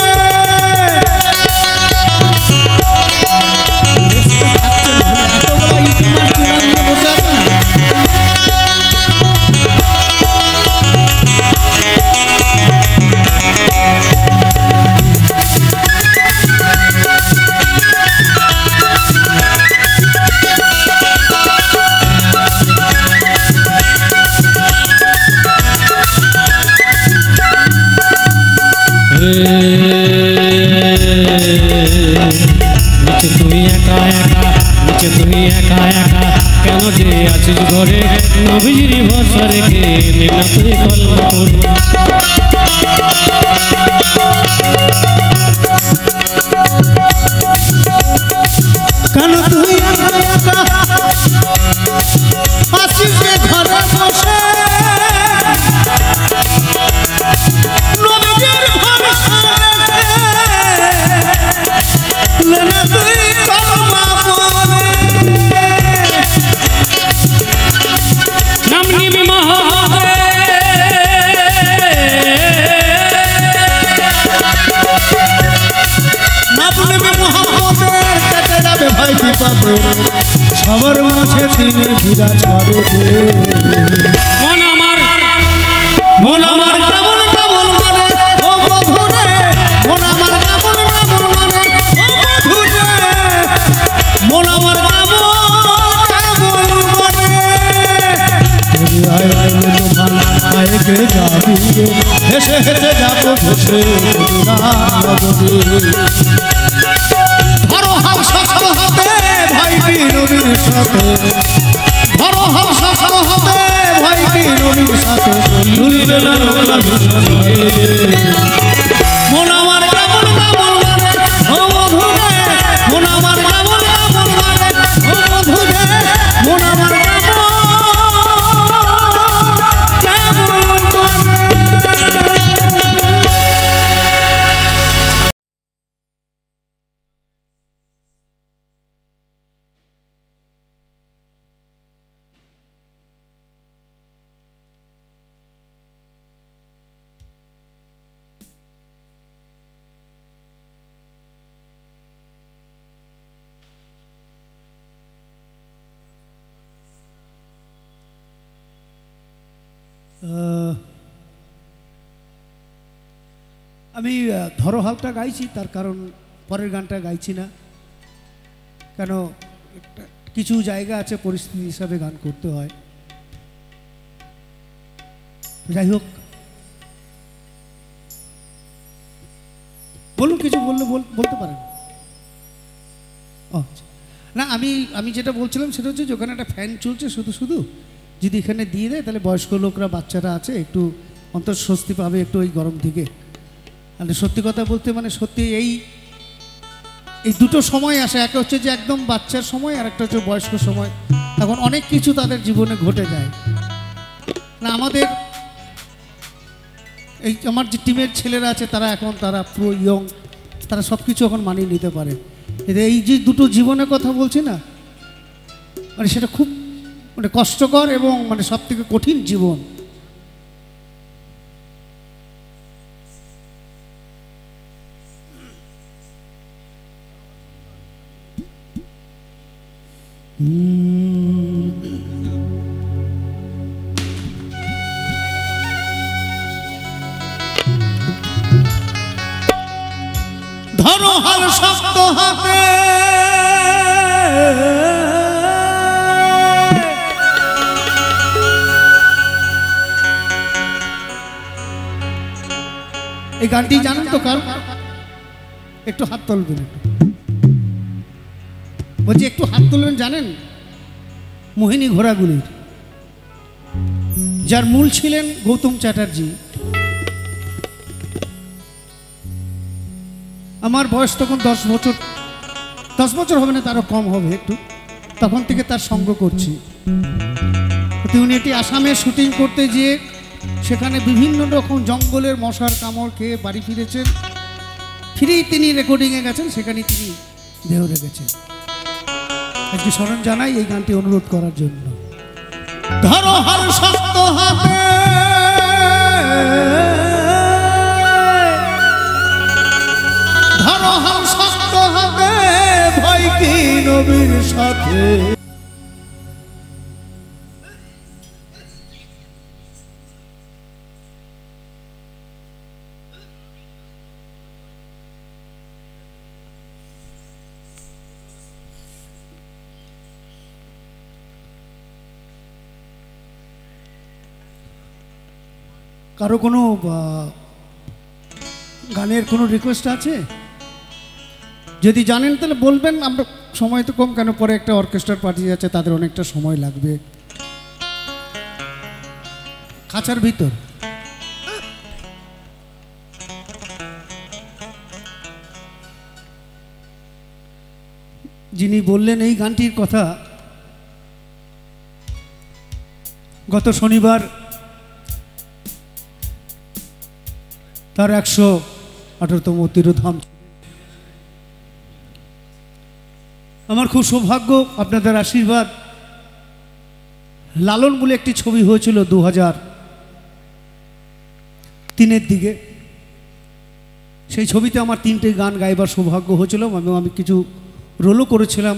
নিচে তুই একা একা নিচে তুই একা একা কেন যে আছিস ঘরে নবীর ভরসা রেখে নিনা তুই কলমা করবো কেন তুই একা একা আসিস রে ঘরে বসে নবীর ভরসা রেখে লেনা তুই কলমা পড়ে নাম নিবি মহবে নাবলেবে মোহাম্মদের কেটে যাবে ভাই বিপদে সবার মাঝে তিনি বিরাজ করে মন আমার কেমন কেমন মানে ও বধুরে মন আমার কেমন কেমন মানে ও বধুরে মন আমার কেমন কেমন মানে আয় আয় লোভান আয় কে যাবি রে হেসে হেসে যাবো ভেসে ধরো হাল সফল হবে ভাই নবীর সাথে ধরো হাল সফল হবে ভাই নবীর সাথে ভুলবে না মন আমার কেমন কেমন মানে ও বধুরে মন আমার কেমন কেমন মানে ও বধুরে মন আমার আমি ধরো হালটা গাইছি তার কারণ পরের গানটা গাইছি না কেন কিছু জায়গা আছে পরিস্থিতি হিসাবে গান করতে হয় যাই হোক বলুন কিছু বললে বলতে পারেন না আমি যেটা বলছিলাম সেটা হচ্ছে যে ওখানে একটা ফ্যান চলছে শুধু শুধু যদি এখানে দিয়ে দেয় তাহলে বয়স্ক লোকরা বাচ্চারা আছে একটু অন্তর স্বস্তি পাবে একটু ওই গরম থেকে মানে সত্যি কথা বলতে মানে সত্যি এই দুটো সময় আসে একটা হচ্ছে যে একদম বাচ্চার সময় আর একটা হচ্ছে বয়স্ক সময় তখন অনেক কিছু তাদের জীবনে ঘটে যায় না আমাদের এই আমার যে টিমের ছেলেরা আছে তারা পুরো ইয়ং তারা সব কিছু এখন মানিয়ে নিতে পারে এই যে দুটো জীবনের কথা বলছি না মানে সেটা খুব মানে কষ্টকর এবং মানে সব থেকে কঠিন জীবন ধরো হাল শক্ত হাতে এই গানটি জানেন তো কার একটু হাত তুলবেন বলছি একটু হাত তুলবেন। জানেন মোহিনী ঘোড়াগুলির যার মূল ছিলেন গৌতম চ্যাটার্জি। আমার বয়স তখন 10 বছর হবে না, তারও কম হবে একটু, তখন থেকে তার সঙ্গ করছি। উনি এটি আসামে শুটিং করতে গিয়ে সেখানে বিভিন্ন রকম জঙ্গলের মশার কামড় খেয়ে বাড়ি ফিরেছেন। ফিরেই তিনি রেকর্ডিংয়ে গেছেন, সেখানে তিনি দেহ রেখেছেন। আজকে স্মরণ জানাই এই গানটি অনুরোধ করার জন্য। ধরো হাল শক্ত হাতে, ধরো হাল শক্ত হাতে, ভয় কি নবীর সাথে। কারো কোনো গানের কোনো রিকোয়েস্ট আছে? যদি জানেন তাহলে বলবেন। আমরা সময় তো কম, কেন পরে একটা অর্কেস্ট্রার পার্টি আছে, তাদের অনেকটা সময় লাগবে। খাঁচার ভিতর যিনি বললেন এই গানটির কথা, গত শনিবার তার 118তম তিরোধাম। আমার খুব সৌভাগ্য, আপনাদের আশীর্বাদ। লালন বলে একটি ছবি হয়েছিল 2003-এর দিকে। সেই ছবিতে আমার 3টে গান গাইবার সৌভাগ্য হয়েছিল এবং আমি কিছু রোলও করেছিলাম।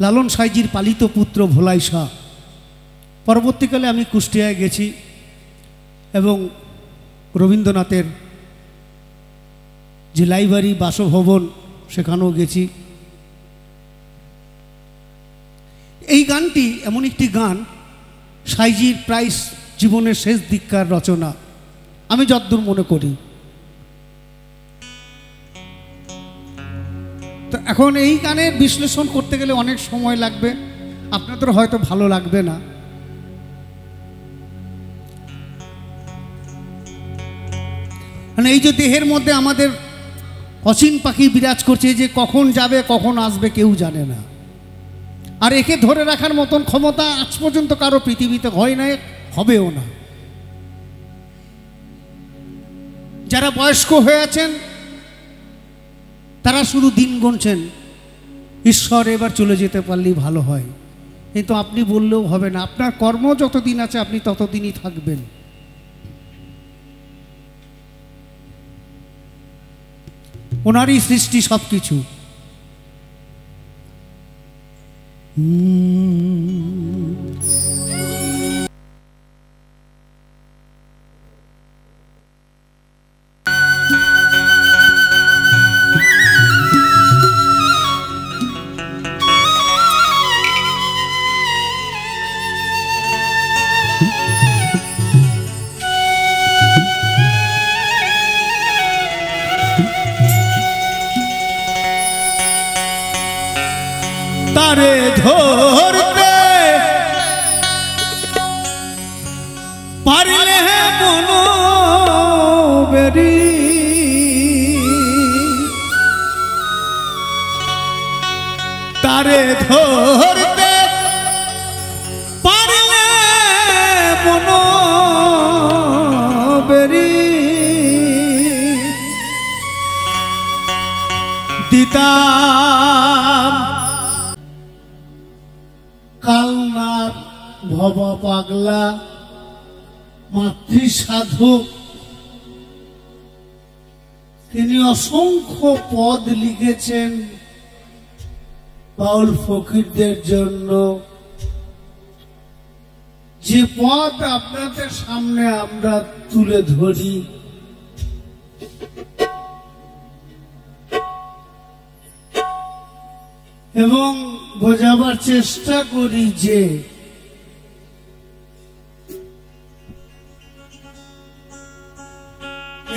লালন সাইজির পালিত পুত্র ভোলাই শাহ। পরবর্তীকালে আমি কুষ্টিয়ায় গেছি এবং রবীন্দ্রনাথের যে লাইব্রেরি বাসভবন সেখানেও গেছি। এই গানটি এমন একটি গান, সাইজির প্রায় জীবনের শেষ দিককার রচনা আমি যতদূর মনে করি। তো এখন এই গানের বিশ্লেষণ করতে গেলে অনেক সময় লাগবে, আপনাদের হয়তো ভালো লাগবে না। মানে এই যে দেহের মধ্যে আমাদের অচিন পাখি বিরাজ করছে, যে কখন যাবে কখন আসবে কেউ জানে না, আর একে ধরে রাখার মতন ক্ষমতা আজ পর্যন্ত কারো পৃথিবীতে হয় না, হবেও না। যারা বয়স্ক হয়ে আছেন তারা শুধু দিন গুনছেন, ঈশ্বর এবার চলে যেতে পারলেই ভালো হয়। কিন্তু আপনি বললেও হবে না, আপনার কর্ম যতদিন আছে আপনি ততদিনই থাকবেন। ওনারই সৃষ্টি সব কিছু। তারে ধরতে পারলে মন বেরি, তারে ধরতে পারলে মন বেরি, দিতাম কালনার ভব পাগলা মাতৃ সাধক। তিনি অসংখ্য পদ লিখেছেন বাউল ফকিরদের জন্য, যে পদ আপনাদের সামনে আমরা তুলে ধরি। এবং বোঝাবার চেষ্টা করি যে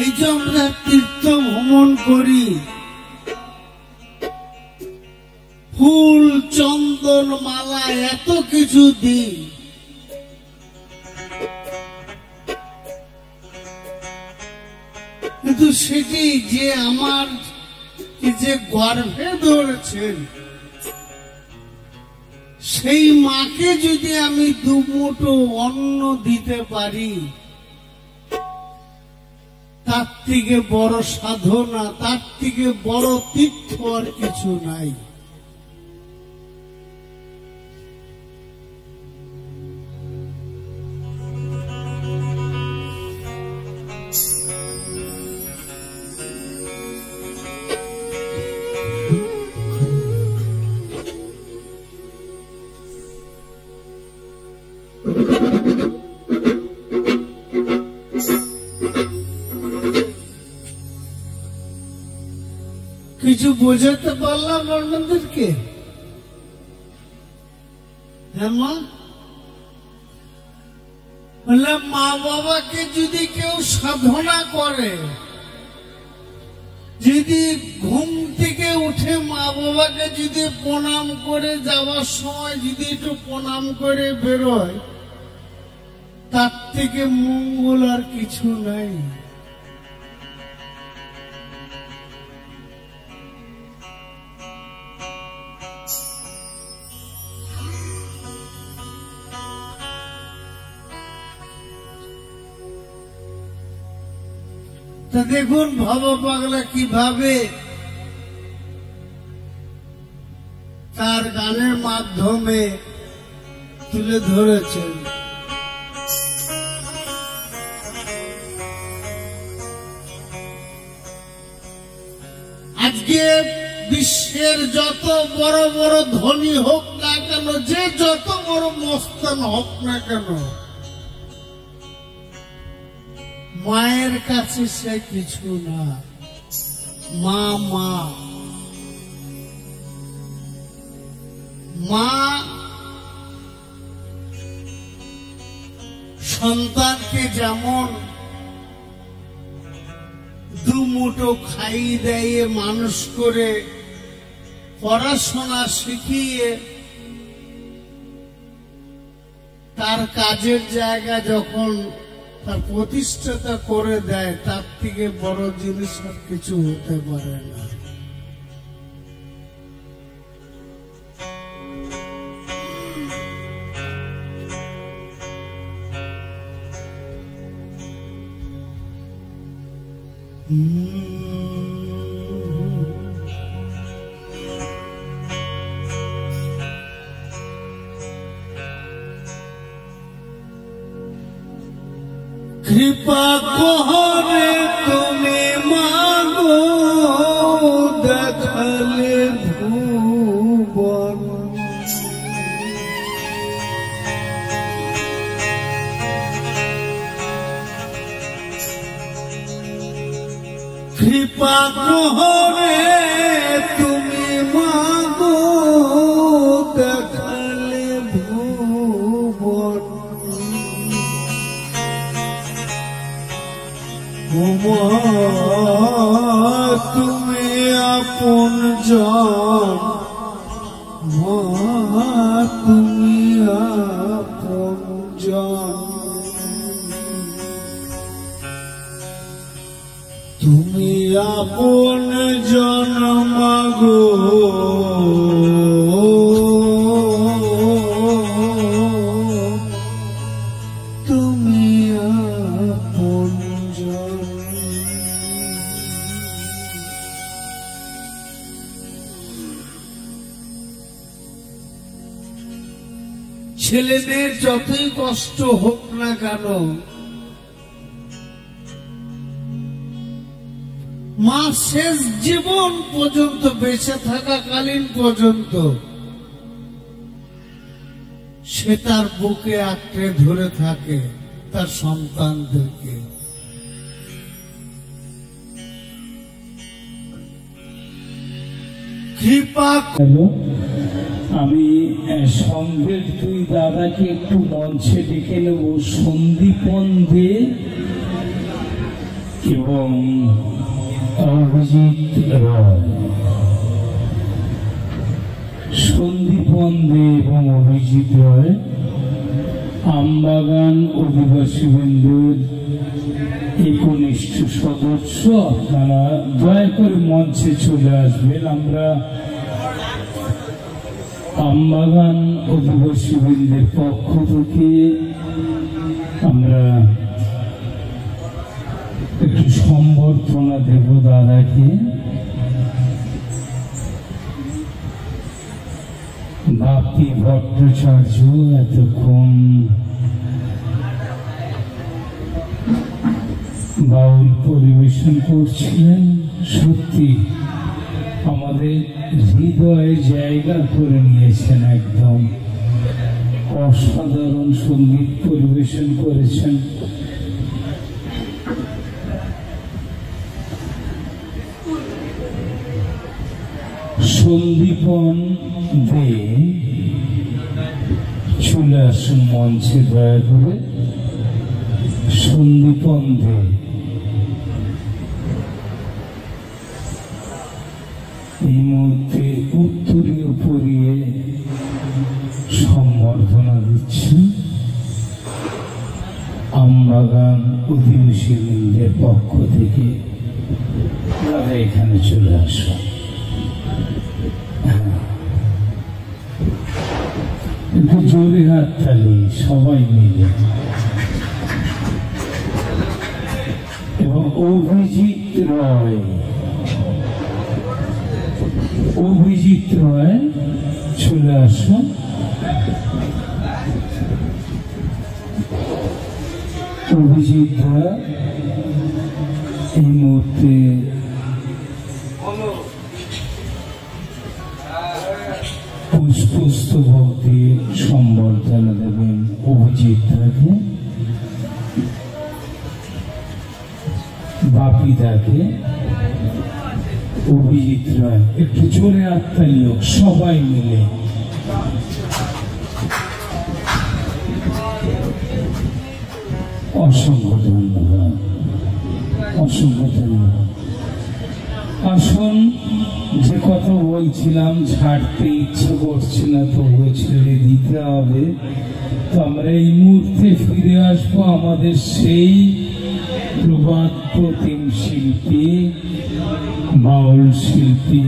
এই যে আমরা তীর্থ ভ্রমণ করি, ফুল চন্দন মালা এত কিছু দিই, কিন্তু সেটি যে আমার যে গর্ভে ধরেছেন সেই মাকে যদি আমি দুমুঠো অন্ন দিতে পারি, তার থেকে বড় সাধনা, তার থেকে বড় তীর্থ আর কিছু নাই। কিছু বোঝাতে পারলাম আপনাদেরকে? হ্যাঁ মা, বললে মা বাবাকে যদি কেউ সাধনা করে, যদি ঘুম থেকে উঠে মা বাবাকে যদি প্রণাম করে যাওয়ার সময় যদি একটু প্রণাম করে বেরোয়, তার থেকে মঙ্গল আর কিছু নাই। তা দেখুন ভব পাগলা কিভাবে তার গানের মাধ্যমে তুলে ধরেছেন। আজকে বিশ্বের যত বড় বড় ধনী হোক না কেন, যে যত বড় মস্তান হোক না কেন, মায়ের কাছে সে কিছু না। মা মা মা সন্তানকে যেমন দুমুঠো খাইয়ে দেয়, মানুষ করে পড়াশোনা শিখিয়ে তার কাজের জায়গা যখন তার প্রতিষ্ঠাতা করে দেয়, তার থেকে বড় জিনিস আর কিছু হতে পারে না। কৃপা কোহরে তুমি মাগো দেখালে ভুবন, কৃপা কোহরে তুমি মাগো দেখালে ভুবন, তুমি আপন জন, তুমি আপন জন, তুমি আপন জন মাগো, তুমি আপন জন। ছেলেদের যতই কষ্ট হোক না কেন, মা শেষ জীবন পর্যন্ত, বেঁচে থাকাকালীন পর্যন্ত সে তার বুকে আঁকড়ে ধরে থাকে তার সন্তানদেরকে। কৃপা। আমি সঙ্গের দুই দাদাকে একটু মঞ্চে ডেকে নেব, সন্দীপন দে এবং অভিজিৎ রয়। সন্দীপন দে এবং অভিজিৎ রয়, আমবাগান অধিবাসী বৃন্দের একনিষ্ঠ সদস্য, আপনারা দয়া করে মঞ্চে চলে আসবেন। আমরা আমবাগান অধিবাসী বৃন্দের পক্ষ থেকে আমরা একটু সম্বর্ধনা দেব দাদাকে। বাপি ভট্টাচার্য এতক্ষণ বাউল পরিবেশন করছিলেন, সত্যি আমাদের হৃদয়ে জায়গা করে নিয়েছেন, একদম অসাধারণ সঙ্গীত পরিবেশন করেছেন। সন্দীপন দে চলে আসুন মঞ্চে দয়া করে। সন্দীপন দে এই মুহূর্তে উত্তরীয় পরিয়ে সম্বর্ধনা দিচ্ছেন আমবাগান অধিবাসী বৃন্দের পক্ষ থেকে। দাদা এখানে চলে আসুন। একটু জোরে হাততালি সবাই মিলে। এবং অভিজিৎ রয়, অভিজিৎ রয় চলে আসুন। অভিজিৎ রয় এই মুহূর্তে পুষ্পস্তবক দিয়ে সম্বর্ধনা দেবেন অভিজিৎ রায়কে, বাপিদাকে। অভিজিৎ রায় একটু জোরে হাততালি হোক সবাই মিলে। অসংখ্য ধন্যবাদ, অসংখ্য ধন্যবাদ। আসুন, যে কথা বলছিলাম ছাড়তে ইচ্ছে করছে না, তবুও ছেড়ে দিতে হবে। তো আমরা এই মুহূর্তে ফিরে আসবো আমাদের সেই প্রবাদ প্রতিম শিল্পী, বাউল শিল্পী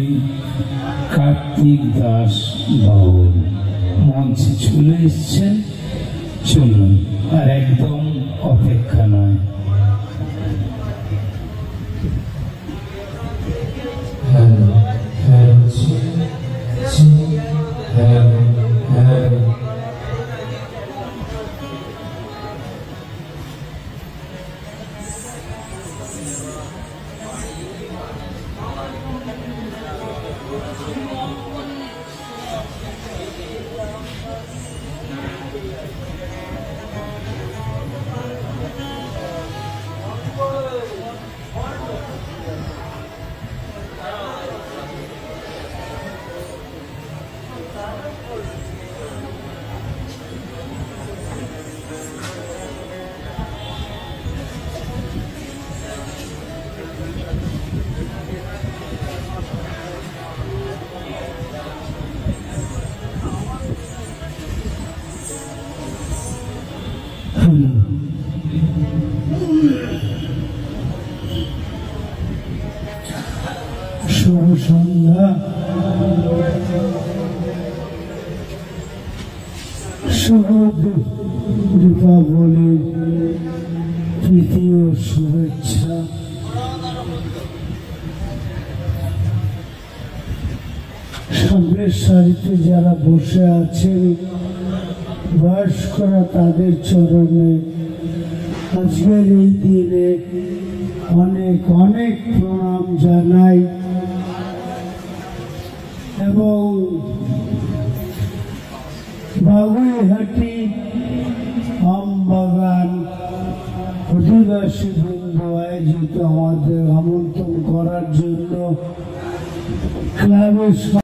কার্তিক দাস বাউল মঞ্চে চলে এসছেন। চলুন, আর একদম অপেক্ষা নয়। শুভ সন্ধ্যা, শুভ দীপাবলির তৃতীয় শুভেচ্ছা। সামনের সারিতে যারা বসে আছেন বয়স্করা, তাদের চরণে আজকের এই দিনে অনেক অনেক প্রণাম জানাই। এবং বাগুইহাটি আমবাগান অধিবাসী বৃন্দ আয়োজিত আমাদের আমন্ত্রণ করার জন্য ক্লাবের